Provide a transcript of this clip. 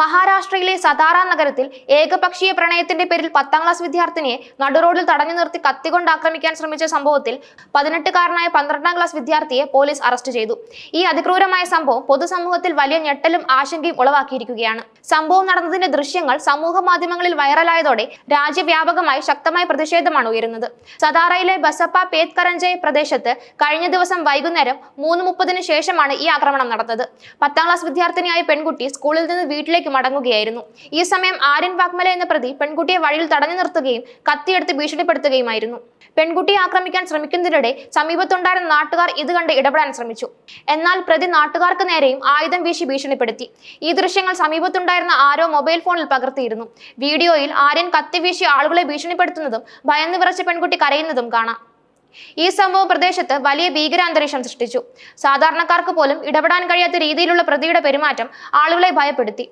മഹാരാഷ്ട്രയിലെ സതാറ നഗരത്തിൽ ഏകപക്ഷീയ പ്രണയത്തിന്റെ പേരിൽ 10ാം ക്ലാസ് വിദ്യാർത്ഥിനിയെ നടുറോഡിൽ തടഞ്ഞു നിർത്തി കത്തികൊണ്ട് ആക്രമിക്കാൻ ശ്രമിച്ച സംഭവത്തിൽ 18കാരനായ 12ാം ക്ലാസ് വിദ്യാർത്ഥിയെ പോലീസ് അറസ്റ്റ് ചെയ്തു. ഈ അതിക്രൂരമായ സംഭവം പൊതുസമൂഹത്തിൽ വലിയ ഞെട്ടലും ആശങ്കയും ഉളവാക്കിയിരിക്കുകയാണ്. സംഭവം നടന്നതിന്റെ ദൃശ്യങ്ങൾ സമൂഹ മാധ്യമങ്ങളിൽ വൈറലായതോടെ രാജ്യവ്യാപകമായി ശക്തമായ പ്രതിഷേധമാണ് ഉയരുന്നത്. സതാറയിലെ ബസപ്പ പേത്കരഞ്ചയ് പ്രദേശത്ത് കഴിഞ്ഞ ദിവസം വൈകുന്നേരം 3:30 ശേഷമാണ് ഈ ആക്രമണം നടന്നത്. 10ാം ക്ലാസ് വിദ്യാർത്ഥിനിയായ പെൺകുട്ടി സ്കൂളിൽ നിന്ന് വീട്ടിലേക്ക് മടങ്ങുകയായിരുന്നു. ഈ സമയം ആര്യൻ വാഗ്മല എന്ന പ്രതി പെൺകുട്ടിയെ വഴിയിൽ തടഞ്ഞു നിർത്തുകയും കത്തിയെടുത്ത് ഭീഷണിപ്പെടുത്തുകയുമായിരുന്നു. പെൺകുട്ടിയെ ആക്രമിക്കാൻ ശ്രമിക്കുന്നതിനിടെ സമീപത്തുണ്ടായിരുന്ന നാട്ടുകാർ ഇത് കണ്ട് ഇടപെടാൻ ശ്രമിച്ചു. എന്നാൽ പ്രതി നാട്ടുകാർക്ക് നേരെയും ആയുധം വീശി ഭീഷണിപ്പെടുത്തി. ഈ ദൃശ്യങ്ങൾ സമീപത്തുണ്ടായിരുന്ന ആരോ മൊബൈൽ ഫോണിൽ പകർത്തിയിരുന്നു. വീഡിയോയിൽ ആര്യൻ കത്തി വീശി ആളുകളെ ഭീഷണിപ്പെടുത്തുന്നതും ഭയന്ന് വിറച്ച പെൺകുട്ടി കരയുന്നതും കാണാം. ഈ സംഭവം പ്രദേശത്ത് വലിയ ഭീകരാന്തരീക്ഷം സൃഷ്ടിച്ചു. സാധാരണക്കാർക്ക് പോലും ഇടപെടാൻ കഴിയാത്ത രീതിയിലുള്ള പ്രതിയുടെ പെരുമാറ്റം ആളുകളെ ഭയപ്പെടുത്തി.